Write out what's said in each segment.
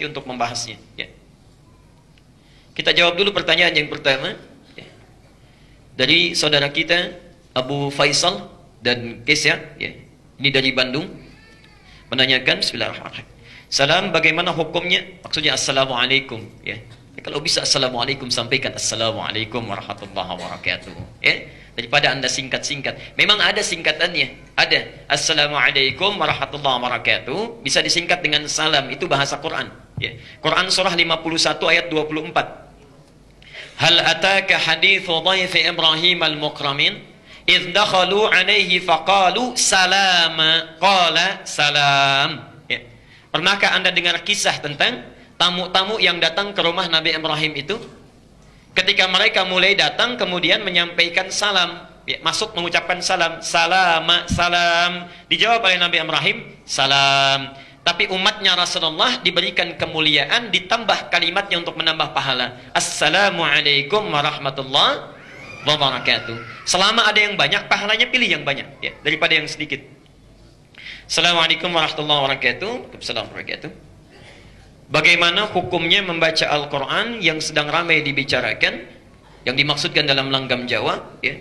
untuk membahasnya. Ya. Kita jawab dulu pertanyaan yang pertama ya. Dari saudara kita Abu Faisal dan Kesya ya. Ini dari Bandung menanyakan, Bismillahirrahmanirrahim. Salam, bagaimana hukumnya? Maksudnya Assalamualaikum ya. Kalau bisa Assalamualaikum, sampaikan Assalamualaikum warahmatullahi wabarakatuh ya. Daripada anda singkat-singkat. Memang ada singkatannya. Ada Assalamualaikum warahmatullahi wabarakatuh. Bisa disingkat dengan salam. Itu bahasa Quran ya. Quran surah 51 ayat 24. Hal ataka hadithu dhaifi Ibrahim al-mukramin idh dakhalu alaihi faqalu salama qala salam ya. Pernahkah anda dengar kisah tentang tamu-tamu yang datang ke rumah Nabi Ibrahim itu? Ketika mereka mulai datang kemudian menyampaikan salam ya, maksud mengucapkan salam, salama, salam. Dijawab oleh Nabi Ibrahim, salam. Tapi umatnya Rasulullah diberikan kemuliaan, ditambah kalimatnya untuk menambah pahala. Assalamualaikum warahmatullahi wabarakatuh. Selama ada yang banyak, pahalanya pilih yang banyak ya, daripada yang sedikit. Assalamualaikum warahmatullahi wabarakatuh. Waalaikumsalam warahmatullahi wabarakatuh. Bagaimana hukumnya membaca Al-Quran yang sedang ramai dibicarakan, yang dimaksudkan dalam langgam Jawa ya.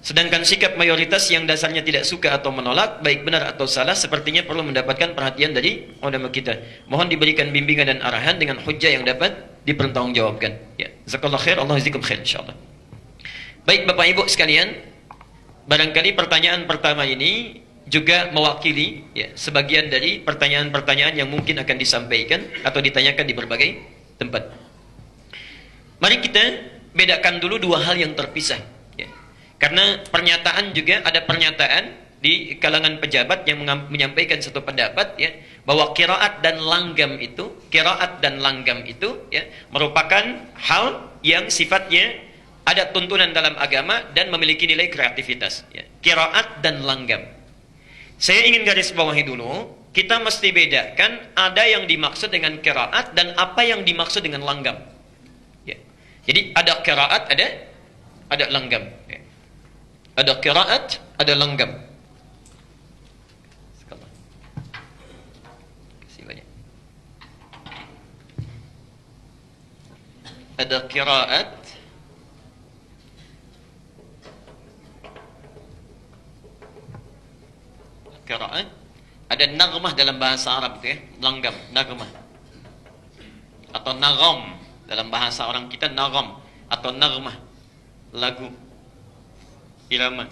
Sedangkan sikap mayoritas yang dasarnya tidak suka atau menolak, baik benar atau salah, sepertinya perlu mendapatkan perhatian dari ulama kita. Mohon diberikan bimbingan dan arahan dengan hujjah yang dapat dipertanggungjawabkan ya. Jazakallahu khair, Allah jazakum khair insyaallah. Baik Bapak Ibu sekalian, barangkali pertanyaan pertama ini juga mewakili ya, sebagian dari pertanyaan-pertanyaan yang mungkin akan disampaikan atau ditanyakan di berbagai tempat. Mari kita bedakan dulu dua hal yang terpisah ya. Karena pernyataan juga ada pernyataan di kalangan pejabat yang menyampaikan satu pendapat ya, bahwa qiraat dan langgam itu ya, merupakan hal yang sifatnya ada tuntunan dalam agama dan memiliki nilai kreativitas ya. Qiraat dan langgam. Saya ingin garis bawahi dulu, kita mesti bedakan ada yang dimaksud dengan qiraat dan apa yang dimaksud dengan langgam. Ya. Jadi ada qiraat, ada langgam. Ya. Ada qiraat, ada langgam. Kasih banyak. Ada qiraat, qiraat, ada naghmah dalam bahasa Arab itu ya, langgam, naghmah. Atau nagham dalam bahasa orang kita, nagham atau naghmah, lagu, irama.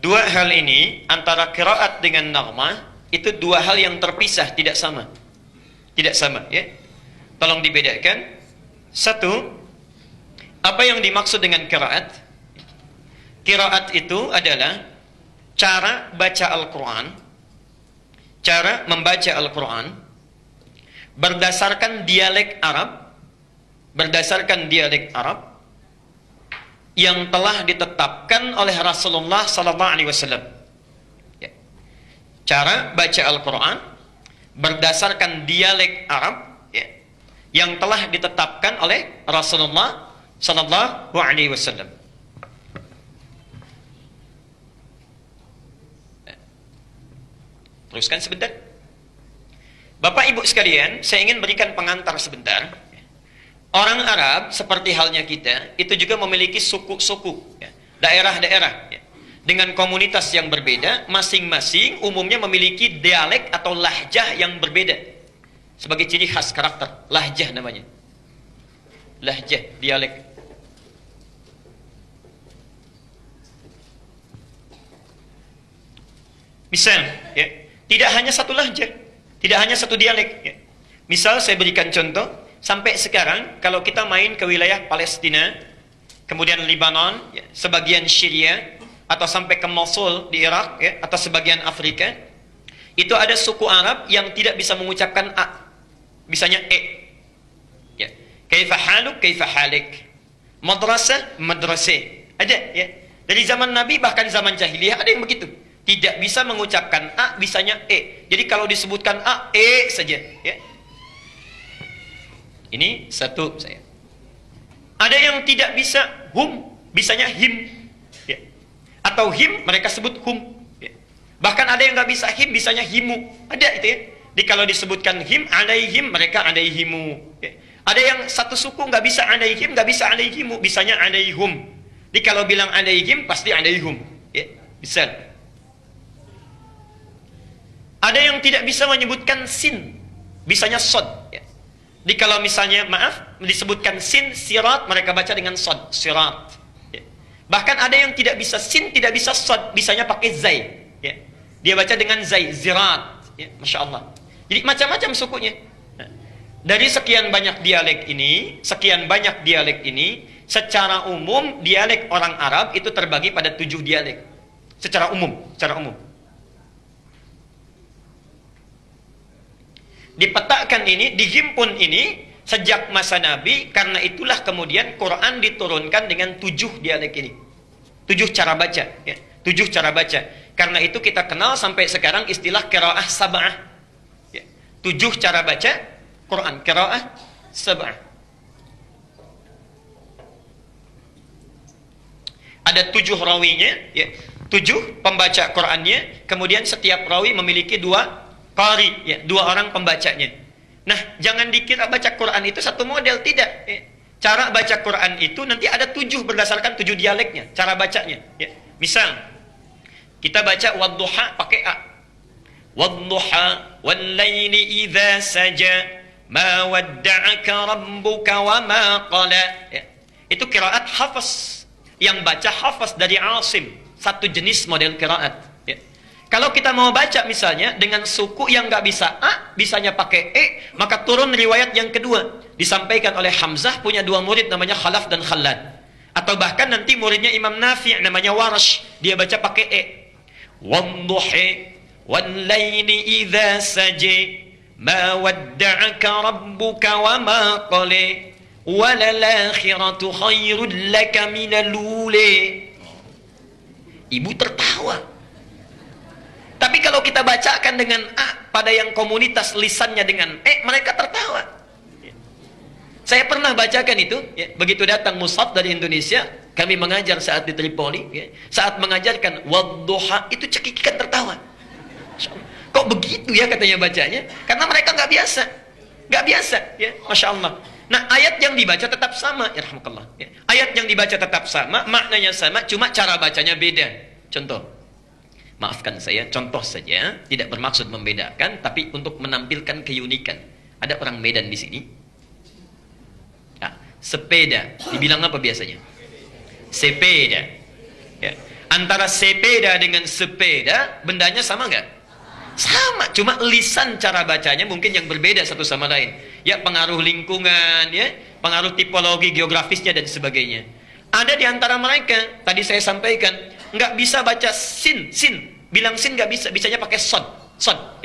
Dua hal ini antara qiraat dengan naghmah itu dua hal yang terpisah, tidak sama. Tidak sama ya. Tolong dibedakan. Satu, apa yang dimaksud dengan qiraat? Qiraat itu adalah cara baca Al-Quran, cara membaca Al-Quran berdasarkan dialek Arab yang telah ditetapkan oleh Rasulullah SAW. Ya. Cara baca Al-Quran berdasarkan dialek Arab ya, yang telah ditetapkan oleh Rasulullah sallallahu alaihi wasallam. Teruskan sebentar. Bapak Ibu sekalian, saya ingin berikan pengantar sebentar. Orang Arab seperti halnya kita, itu juga memiliki suku-suku, ya, daerah-daerah ya, dengan komunitas yang berbeda, masing-masing umumnya memiliki dialek atau lahjah yang berbeda. Sebagai ciri khas karakter, lahjah namanya. Lahjah, dialek. Misal, ya, tidak hanya satu lahjah, tidak hanya satu dialek. Ya. Misal saya berikan contoh, sampai sekarang kalau kita main ke wilayah Palestina, kemudian Lebanon, ya, sebagian Syria, atau sampai ke Mosul di Irak, ya, atau sebagian Afrika, itu ada suku Arab yang tidak bisa mengucapkan a, bisanya e. Ya. Kaifa haluk, kaifa halik. Madrasah, madrasah. Ada, ya. Dari zaman Nabi bahkan zaman jahiliyah ada yang begitu. Tidak bisa mengucapkan a, bisanya e. Jadi kalau disebutkan a, e saja ya. Ini satu saya. Ada yang tidak bisa hum, bisanya him ya. Atau him mereka sebut hum Bahkan ada yang nggak bisa him, bisanya himu. Ada itu ya. Jadi kalau disebutkan him, alaihim, mereka alaihimu. Ya. Ada yang satu suku nggak bisa alaihim, nggak bisa alaihimu, bisanya alaihum. Jadi kalau bilang alaihim, pasti alaihum. Ya. Bisa. Ada yang tidak bisa menyebutkan sin, bisanya sod. Ya. Jadi kalau misalnya, maaf, disebutkan sin, sirat, mereka baca dengan sod, sirat. Ya. Bahkan ada yang tidak bisa sin, tidak bisa sod, bisanya pakai zai. Ya. Dia baca dengan zai, zirat. Ya. Masya Allah. Jadi macam-macam sukunya. Nah, dari sekian banyak dialek ini, secara umum, dialek orang Arab itu terbagi pada 7 dialek. Secara umum. Dipetakan ini, dihimpun ini sejak masa Nabi, karena itulah kemudian Quran diturunkan dengan 7 dialek ini. 7 cara baca, ya. 7 cara baca. Karena itu kita kenal sampai sekarang istilah qiraah sab'ah. Ya. 7 cara baca Quran, qiraah sab'ah. Ada 7 rawinya, ya. 7 pembaca Qurannya, kemudian setiap rawi memiliki 2 qari, ya, 2 orang pembacanya. Nah, jangan dikira baca Quran itu satu model, tidak. Ya. Cara baca Quran itu nanti ada 7 berdasarkan 7 dialeknya, cara bacanya. Ya. Misal, kita baca wadduha pakai a. Wadduha wal-laili idza saja ma wadda'aka rabbuka wa ma qala. Ya. Itu qiraat Hafs. Yang baca Hafs dari Asim, satu jenis model qiraat. Kalau kita mau baca misalnya dengan suku yang nggak bisa A, bisanya pakai E, maka turun riwayat yang kedua. Disampaikan oleh Hamzah, punya 2 murid namanya Khalaf dan Khallad. Atau bahkan nanti muridnya Imam Nafi' namanya Warash, dia baca pakai E. Wadduhi wal-laili idza saja ma wadda'aka rabbuka wa ma qala walal-akhiratu khairul laka minal ula. Ibu tertawa. Tapi kalau kita bacakan dengan A pada yang komunitas lisannya dengan E, mereka tertawa. Saya pernah bacakan itu, ya, begitu datang mushaf dari Indonesia, kami mengajar saat di Tripoli, ya, saat mengajarkan wadduha, itu cekikikan tertawa. Kok begitu ya katanya bacanya? Karena mereka nggak biasa, ya, Masya Allah. Nah, ayat yang dibaca tetap sama, yarhamukallah. Ya. Ayat yang dibaca tetap sama, maknanya sama, cuma cara bacanya beda. Contoh. Maafkan saya, contoh saja, tidak bermaksud membedakan, tapi untuk menampilkan keunikan. Ada orang Medan di sini. Ya, sepeda, dibilang apa biasanya? Sepeda. Ya. Antara sepeda dengan sepeda, bendanya sama nggak? Sama, cuma lisan cara bacanya mungkin yang berbeda satu sama lain. Ya, pengaruh lingkungan, ya, pengaruh tipologi geografisnya dan sebagainya. Ada di antara mereka, tadi saya sampaikan, nggak bisa baca sin. Bilang sin nggak bisa, bisanya pakai sod,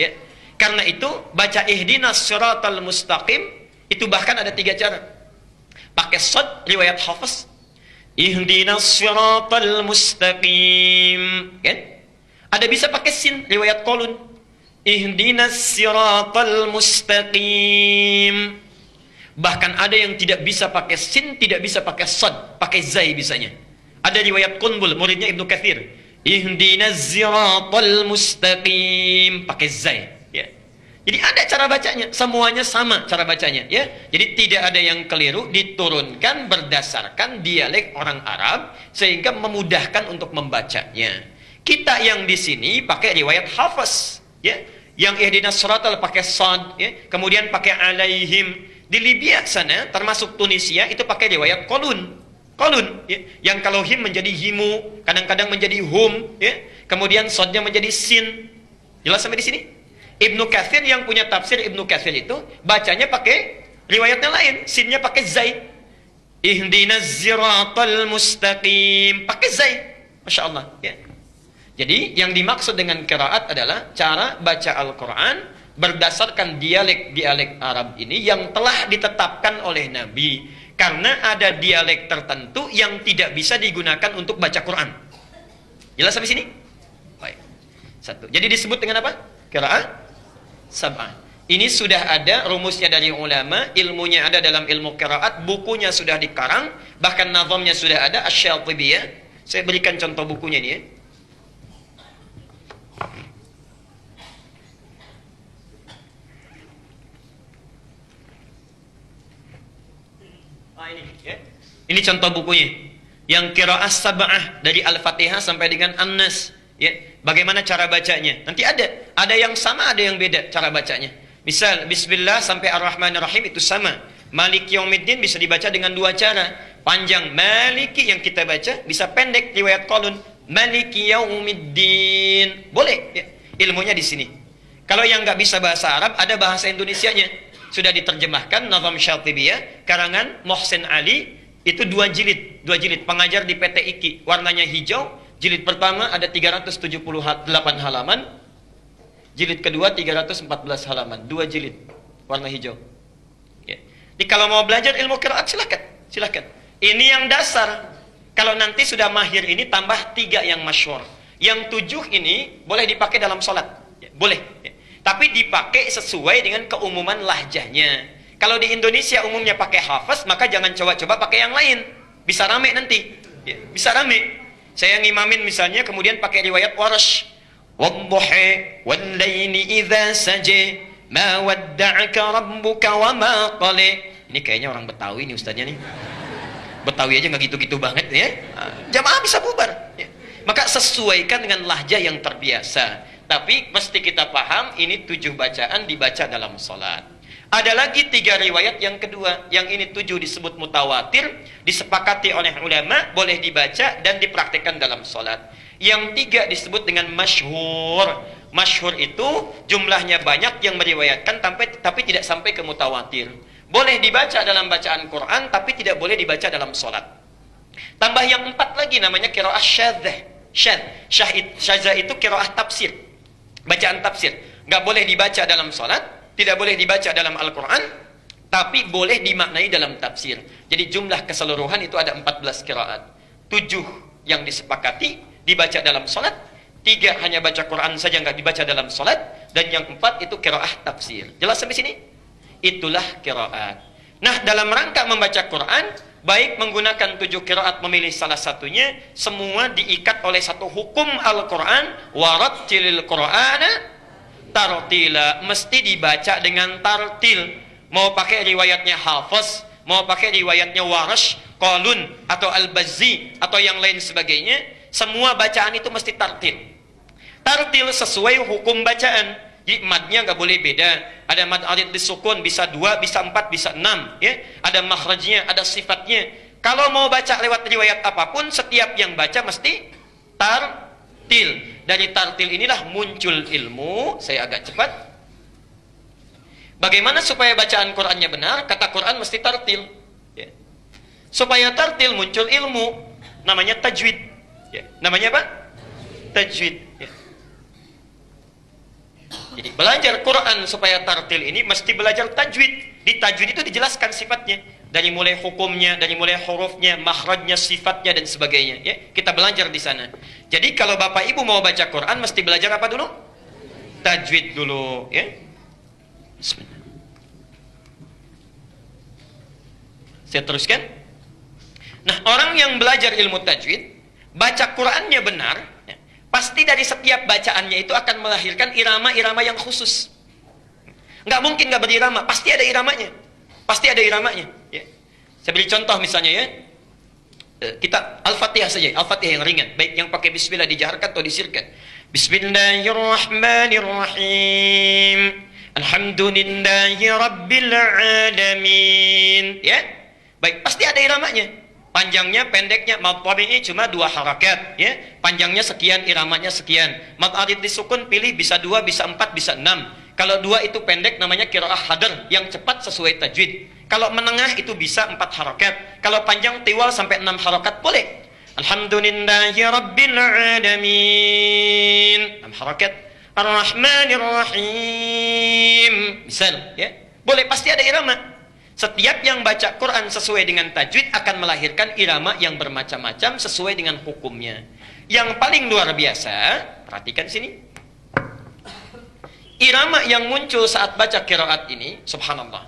ya. Karena itu baca ihdinas siratal mustaqim itu bahkan ada 3 cara. Pakai sod riwayat Hafs, ihdinas siratal mustaqim, kan? Ada bisa pakai sin riwayat Qalun, ihdinas siratal mustaqim. Bahkan ada yang tidak bisa pakai sin, tidak bisa pakai sod, pakai zai bisanya. Ada riwayat Qunbul, muridnya Ibnu Katsir, ihdinas siratal mustaqim, pakai zai, ya. Jadi ada cara bacanya, semuanya sama cara bacanya, ya. Jadi tidak ada yang keliru, diturunkan berdasarkan dialek orang Arab sehingga memudahkan untuk membacanya. Kita yang di sini pakai riwayat Hafs, ya. Yang ihdinas siratal pakai sad, ya. Kemudian pakai alaihim. Di Libya sana, termasuk Tunisia, itu pakai riwayat Qalun, ya. Yang kalau him menjadi himu, kadang-kadang menjadi hum, ya. Kemudian sodnya menjadi sin. Jelas sampai di sini? Ibnu Katsir yang punya tafsir Ibnu Katsir itu bacanya pakai riwayatnya lain, sinnya pakai zai. Ihdinas siratal mustaqim, pakai zai. Masya Allah, ya. Jadi yang dimaksud dengan qiraat adalah cara baca Al-Quran berdasarkan dialek-dialek Arab ini yang telah ditetapkan oleh Nabi. Karena ada dialek tertentu yang tidak bisa digunakan untuk baca Quran. Jelas sampai sini? Baik. 1. Jadi disebut dengan apa? Qiraat sab'ah. Ini sudah ada rumusnya dari ulama, ilmunya ada dalam ilmu qiraat, bukunya sudah dikarang, bahkan nazamnya sudah ada, Asy-Syatibiyah. Saya berikan contoh bukunya ini, ya. ini, ya. Ini contoh bukunya. Yang qiraah sab'ah dari Al-Fatihah sampai dengan An-Nas, ya. Bagaimana cara bacanya? Nanti ada yang sama, ada yang beda cara bacanya. Misal bismillah sampai ar-rahmanir-rahim itu sama. Maliki yaumiddin bisa dibaca dengan dua cara. Panjang maliki yang kita baca, bisa pendek riwayat Qalun maliki yaumiddin. Boleh, ya. Ilmunya di sini. Kalau yang nggak bisa bahasa Arab, ada bahasa Indonesianya. Sudah diterjemahkan Nazam Syatibiyah karangan Mohsen Ali, itu 2 jilid pengajar di PT IKI, warnanya hijau. Jilid pertama ada 378 halaman, jilid kedua 314 halaman, 2 jilid warna hijau, ya. Jadi kalau mau belajar ilmu qiraat silahkan. Ini yang dasar. Kalau nanti sudah mahir ini tambah 3 yang masyhur. Yang 7 ini boleh dipakai dalam sholat, ya, boleh, ya. Tapi dipakai sesuai dengan keumuman lahjahnya. Kalau di Indonesia umumnya pakai hafaz, maka jangan coba-coba pakai yang lain. Bisa rame nanti, ya, bisa rame. Saya ngimamin misalnya, kemudian pakai riwayat Warsh. Wadduhi wal-laili idza saja ma wadda'aka rabbuka wa ma qala. Ini kayaknya orang Betawi nih ustaznya nih. Betawi aja nggak gitu-gitu banget ya. Jamaah bisa bubar, ya. Maka sesuaikan dengan lahjah yang terbiasa. Tapi mesti kita paham ini 7 bacaan dibaca dalam sholat. Ada lagi 3 riwayat yang kedua. Yang ini 7 disebut mutawatir, disepakati oleh ulama, boleh dibaca dan dipraktikkan dalam sholat. Yang 3 disebut dengan masyhur. Masyhur itu jumlahnya banyak yang meriwayatkan tapi tidak sampai ke mutawatir. Boleh dibaca dalam bacaan Quran tapi tidak boleh dibaca dalam sholat. Tambah yang 4 lagi namanya qiraah syadzah. Syadzah itu qiraah tafsir, bacaan tafsir. Nggak boleh dibaca dalam sholat, tidak boleh dibaca dalam Al-Quran, tapi boleh dimaknai dalam tafsir. Jadi jumlah keseluruhan itu ada 14 qiraat. 7 yang disepakati dibaca dalam sholat, 3 hanya baca Quran saja nggak dibaca dalam sholat, dan yang 4 itu qiraah tafsir. Jelas sampai sini? Itulah qiraat. Nah, dalam rangka membaca Quran, baik menggunakan 7 qiraat memilih salah satunya, semua diikat oleh satu hukum Al-Quran, warattilil Qur'ana tartila, mesti dibaca dengan tartil. Mau pakai riwayatnya Hafiz, mau pakai riwayatnya Warsh, Qalun atau Al-Bazzi atau yang lain sebagainya, semua bacaan itu mesti tartil. Tartil sesuai hukum bacaan. Jadi madnya nggak boleh beda. Ada mad arid disukun, bisa 2, bisa 4, bisa 6, ya. Ada makhrajnya, ada sifatnya. Kalau mau baca lewat riwayat apapun, setiap yang baca mesti tartil. Dari tartil inilah muncul ilmu. Saya agak cepat. Bagaimana supaya bacaan Qur'annya benar? Kata Qur'an mesti tartil, ya. Supaya tartil muncul ilmu, namanya tajwid, ya. Namanya apa? Tajwid, ya. Jadi belajar Quran supaya tartil ini mesti belajar tajwid. Di tajwid itu dijelaskan sifatnya, dari mulai hukumnya, dari mulai hurufnya, makhrajnya, sifatnya dan sebagainya, ya. Kita belajar di sana. Jadi kalau Bapak Ibu mau baca Quran mesti belajar apa dulu? Tajwid dulu, ya. Bismillah. Saya teruskan. Nah, orang yang belajar ilmu tajwid, baca Qurannya benar, ya, pasti dari setiap bacaannya itu akan melahirkan irama-irama yang khusus. Nggak mungkin nggak berirama, pasti ada iramanya. Pasti ada iramanya, ya. Saya beri contoh misalnya, ya. Kita Al-Fatihah saja, Al-Fatihah yang ringan, baik yang pakai bismillah dijaharkan atau disirkan. Bismillahirrahmanirrahim. Alhamdulillahi rabbil alamin. Ya. Baik, pasti ada iramanya. Panjangnya, pendeknya, mad tabi'i cuma 2 harakat, ya. Panjangnya sekian, iramanya sekian. Mad arid disukun pilih bisa 2, bisa 4, bisa 6. Kalau 2 itu pendek namanya qiraah hadr, yang cepat sesuai tajwid. Kalau menengah itu bisa 4 harakat. Kalau panjang tiwal sampai 6 harakat boleh. Alhamdulillahi rabbil alamin. 6 harakat. Ar-Rahmanir-Rahim. Misal, ya. Boleh, pasti ada irama. Setiap yang baca Quran sesuai dengan tajwid akan melahirkan irama yang bermacam-macam sesuai dengan hukumnya. Yang paling luar biasa, perhatikan sini. Irama yang muncul saat baca qiraat ini, subhanallah,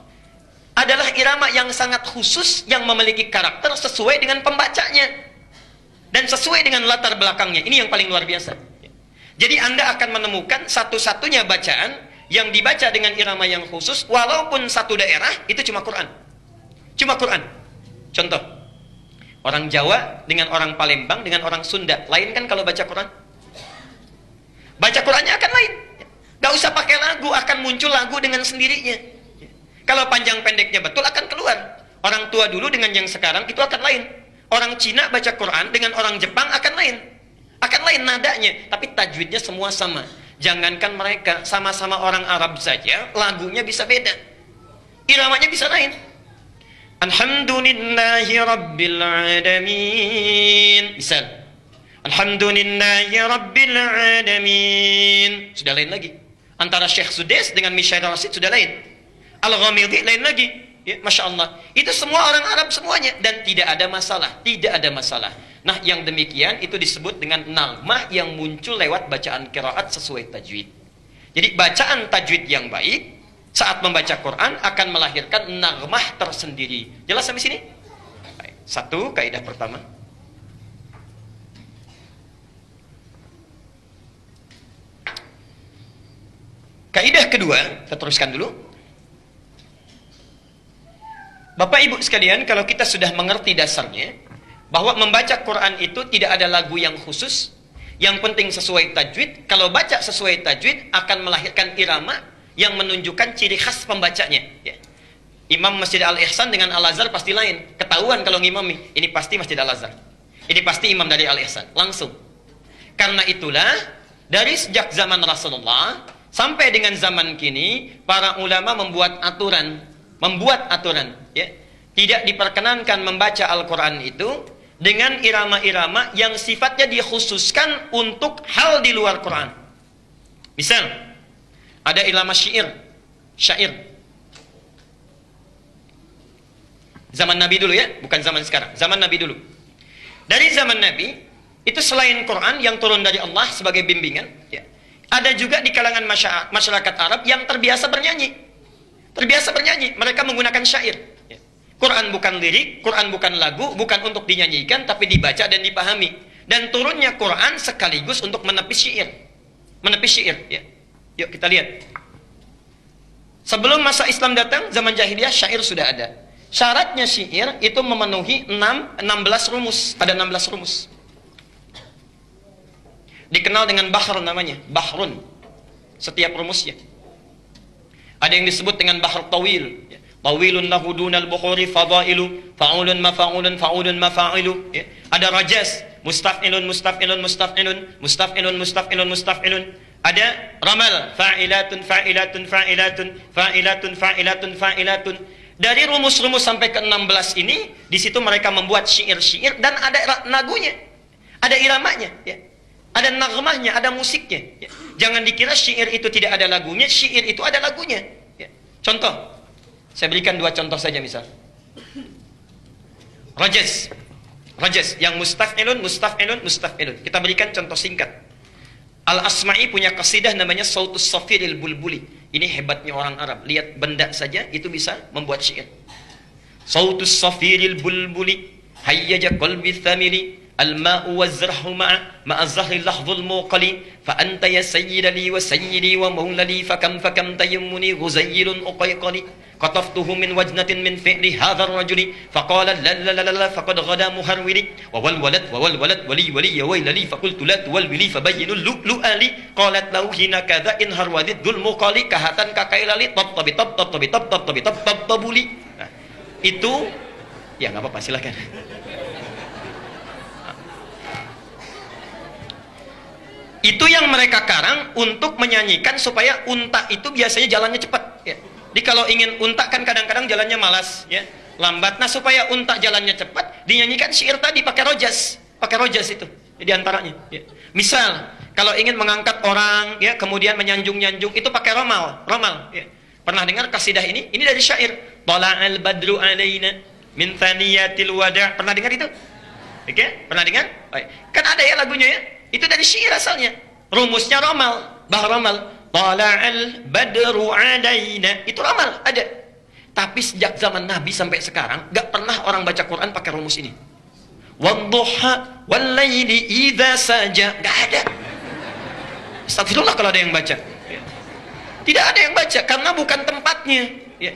adalah irama yang sangat khusus yang memiliki karakter sesuai dengan pembacanya dan sesuai dengan latar belakangnya. Ini yang paling luar biasa. Jadi Anda akan menemukan satu-satunya bacaan yang dibaca dengan irama yang khusus, walaupun satu daerah itu cuma Quran. Cuma Quran. Contoh, orang Jawa dengan orang Palembang dengan orang Sunda lain kan kalau baca Quran? Baca Qurannya akan lain. Gak usah pakai lagu, akan muncul lagu dengan sendirinya. Kalau panjang pendeknya betul akan keluar. Orang tua dulu dengan yang sekarang itu akan lain. Orang Cina baca Quran dengan orang Jepang akan lain. Akan lain nadanya, tapi tajwidnya semua sama. Jangankan mereka, sama-sama orang Arab saja, lagunya bisa beda. Iramanya bisa lain. Alhamdulillahi Rabbil Alamin. Misal. Alhamdulillahi Rabbil Alamin. Sudah lain lagi. Antara Syekh Sudais dengan Mishair Rasid sudah lain. Al-Ghamidi lain lagi. Ya, Masya Allah. Itu semua orang Arab semuanya. Dan tidak ada masalah. Tidak ada masalah. Nah, yang demikian itu disebut dengan naghmah yang muncul lewat bacaan qiraat sesuai tajwid. Jadi bacaan tajwid yang baik saat membaca Quran akan melahirkan naghmah tersendiri. Jelas sampai sini? Baik. Satu, kaidah pertama. Kaidah kedua, kita teruskan dulu. Bapak Ibu sekalian, kalau kita sudah mengerti dasarnya, bahwa membaca Quran itu tidak ada lagu yang khusus, yang penting sesuai tajwid. Kalau baca sesuai tajwid akan melahirkan irama yang menunjukkan ciri khas pembacanya. Ya. Imam Masjid Al-Ihsan dengan Al-Azhar pasti lain. Ketahuan kalau ngimami, ini pasti Masjid Al-Azhar. Ini pasti imam dari Al-Ihsan, langsung. Karena itulah, dari sejak zaman Rasulullah sampai dengan zaman kini, para ulama membuat aturan. Ya. Tidak diperkenankan membaca Al-Quran itu dengan irama-irama yang sifatnya dikhususkan untuk hal di luar Quran. Misal, ada irama syair. Zaman Nabi dulu ya, bukan zaman sekarang. Zaman Nabi dulu. Dari zaman Nabi, itu selain Quran yang turun dari Allah sebagai bimbingan, ya, ada juga di kalangan masyarakat Arab yang terbiasa bernyanyi. Mereka menggunakan syair. Ya. Quran bukan lirik, Quran bukan lagu, bukan untuk dinyanyikan, tapi dibaca dan dipahami. Dan turunnya Quran sekaligus untuk menepis syair. Ya. Yuk kita lihat. Sebelum masa Islam datang, zaman jahiliyah syair sudah ada. Syaratnya syair itu memenuhi 16 rumus. Ada 16 rumus. Dikenal dengan bahr namanya. Bahrun. Setiap rumusnya. Ada yang disebut dengan bahr tawil. Tawilun lahu dunal bukhuri fadailu. Fa'ulun mafa'ulun fa'ulun mafa'ilu. Ada rajas. Mustaf'ilun. Ada ramal. Fa'ilatun. Dari rumus-rumus sampai ke 16 ini, di situ mereka membuat syair-syair dan ada lagunya, ada iramanya, ya. Ada naghmahnya, ada musiknya. Ya. Jangan dikira syair itu tidak ada lagunya, syair itu ada lagunya. Ya. Contoh, saya berikan 2 contoh saja misal. Rajas yang mustaf'ilun. Kita berikan contoh singkat. Al-Asma'i punya qasidah namanya Sautus Safiril Bulbuli. Ini hebatnya orang Arab. Lihat benda saja itu bisa membuat syair. Sautus Safiril Bulbuli hayyaja qalbi thamiri al-ma'u waz-zarhu ma'a zahri lahzul muqali fa anta ya sayyidali wa sayyidi wa maulali fakam tayammuni ghuzayyirun uqayqali qataftuhu min wajnatin min fi'li hadha ar-rajuli faqala la faqad ghada muharwili wa wal walad wali ya waylali faqultu la tuwalwili fabayyinul lu'ali qalat lahu hina kadha in harwadid dhul muqali kahatan kakailali tabtabi tabtabuli. Nah, itu ya enggak apa-apa silakan. Itu yang mereka karang untuk menyanyikan supaya unta itu biasanya jalannya cepat. Ya. Jadi kalau ingin unta kan kadang-kadang jalannya malas, ya, lambat. Nah supaya unta jalannya cepat, dinyanyikan syair tadi pakai rojas itu. Di antaranya. Ya. Misal kalau ingin mengangkat orang, ya, kemudian menyanjung-nyanjung itu pakai romal. Ya. Pernah dengar kasidah ini? Ini dari syair. Tala'al badru alaina min thaniyatil wada'. Pernah dengar itu? Oke, pernah dengar? Baik. Kan ada ya lagunya ya? Itu dari syair asalnya. Rumusnya romal, romal. Tala'al badru alaina. Itu romal, ada. Tapi sejak zaman Nabi sampai sekarang, gak pernah orang baca Quran pakai rumus ini. Wadduha wallayli idza saja. Gak ada. Astagfirullah kalau ada yang baca. Tidak ada yang baca karena bukan tempatnya. Ya.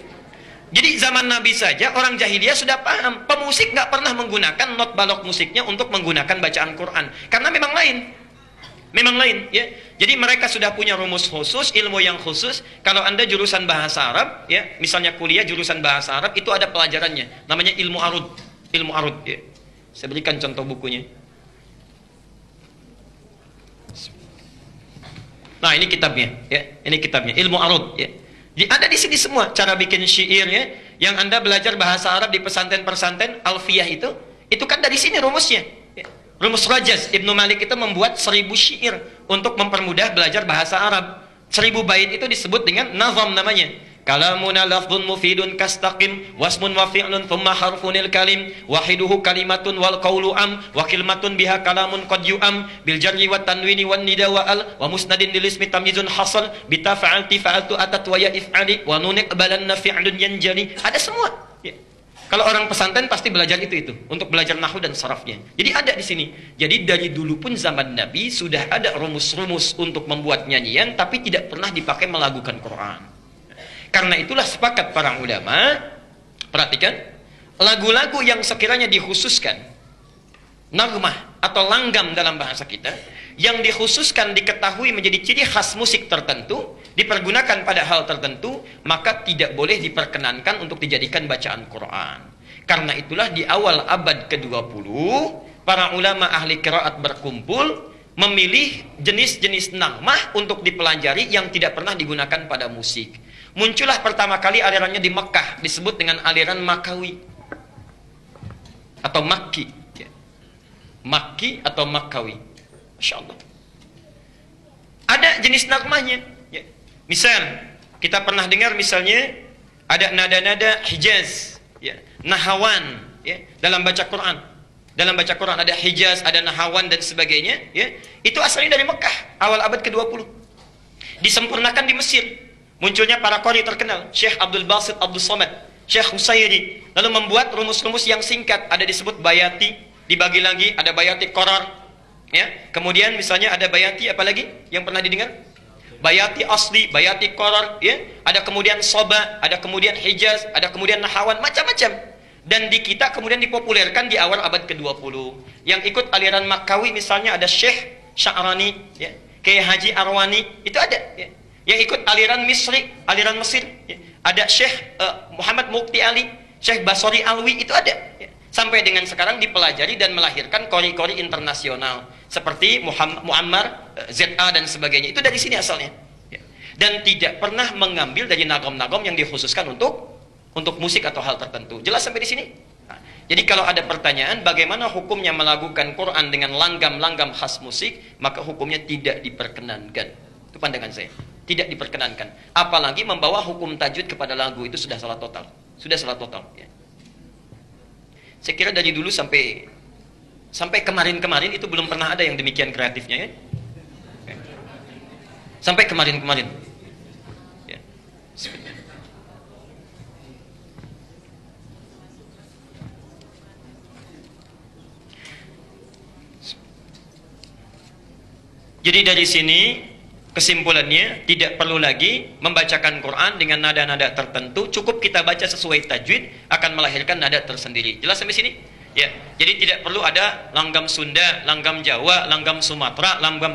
Jadi zaman Nabi saja orang jahiliyah sudah paham, pemusik nggak pernah menggunakan not balok musiknya untuk menggunakan bacaan Quran, karena memang lain, ya. Jadi mereka sudah punya rumus khusus, ilmu yang khusus. Kalau Anda jurusan bahasa Arab, ya, misalnya kuliah jurusan bahasa Arab, itu ada pelajarannya, namanya ilmu arud, ya. Saya berikan contoh bukunya. Nah, ini kitabnya, ya. Ini kitabnya, ilmu arud, ya. Ada di sini semua cara bikin syair, ya. Yang Anda belajar bahasa Arab di pesantren-pesantren alfiyah itu kan dari sini rumusnya. Ya. Rumus Rajaz Ibnu Malik itu membuat 1000 syair untuk mempermudah belajar bahasa Arab. 1000 bait itu disebut dengan nazam namanya. Kalamuna lafdhun mufidun kastaqim wasmun wa fi'lun thumma harfunil kalim wahiduhu kalimatun wal qawlu am wa kalimatun biha kalamun qad yu'am bil jarri wat tanwini wan nida wa al wa musnadin lil ismi tamyizun hasal bi tafa'alti fa'altu atat wa ya if'ali wa nun iqbalanna fi'lun yanjali. Ada semua, ya. Kalau orang pesantren pasti belajar itu untuk belajar nahwu dan sarafnya. Jadi ada di sini. Jadi dari dulu pun zaman Nabi sudah ada rumus-rumus untuk membuat nyanyian, tapi tidak pernah dipakai melagukan Quran. Karena itulah sepakat para ulama, perhatikan, lagu-lagu yang sekiranya dikhususkan nagmah atau langgam dalam bahasa kita, yang dikhususkan diketahui menjadi ciri khas musik tertentu, dipergunakan pada hal tertentu, maka tidak boleh diperkenankan untuk dijadikan bacaan Quran. Karena itulah di awal abad ke-20, para ulama ahli qiraat berkumpul memilih jenis-jenis nagmah untuk dipelajari yang tidak pernah digunakan pada musik. Muncullah pertama kali alirannya di Mekah, disebut dengan aliran Makawi atau Makki, ya. Makki atau Makawi, Masya Allah. Ada jenis nagmahnya, ya. Misal kita pernah dengar misalnya ada nada-nada Hijaz, ya. Nahawan, ya. Dalam baca Quran ada Hijaz, ada Nahawan dan sebagainya, ya. Itu asalnya dari Mekah awal abad ke-20, disempurnakan di Mesir. Munculnya para qari terkenal, Syekh Abdul Basit Abdul Somad, Syekh Husairi, lalu membuat rumus-rumus yang singkat, ada disebut bayati, dibagi lagi ada bayati qarar, ya. Kemudian misalnya ada bayati apalagi yang pernah didengar? Bayati asli, bayati qarar, ya. Ada kemudian soba, ada kemudian Hijaz, ada kemudian Nahawan, macam-macam. Dan di kita kemudian dipopulerkan di awal abad ke-20. Yang ikut aliran Makawi misalnya ada Syekh Sya'rani, ya. Kiai Haji Arwani, itu ada, ya. Yang ikut aliran Misri, aliran Mesir, ya. Ada Syekh Muhammad Mukti Ali, Syekh Basori Alwi, itu ada, ya. Sampai dengan sekarang dipelajari dan melahirkan qori-qori internasional seperti Muammar, ZA dan sebagainya. Itu dari sini asalnya, ya. Dan tidak pernah mengambil dari nagom-nagom yang dikhususkan untuk musik atau hal tertentu. Jelas sampai di sini? Nah, jadi kalau ada pertanyaan bagaimana hukumnya melakukan Quran dengan langgam-langgam khas musik, maka hukumnya tidak diperkenankan. Itu pandangan saya. Tidak diperkenankan. Apalagi membawa hukum tajwid kepada lagu, itu sudah salah total. Sudah salah total, ya. Saya kira dari dulu sampai kemarin-kemarin itu belum pernah ada yang demikian kreatifnya, ya. Sampai kemarin-kemarin, ya. Jadi dari sini kesimpulannya, tidak perlu lagi membacakan Quran dengan nada-nada tertentu, cukup kita baca sesuai tajwid, akan melahirkan nada tersendiri. Jelas sampai sini? Ya. Jadi tidak perlu ada langgam Sunda, langgam Jawa, langgam Sumatera, langgam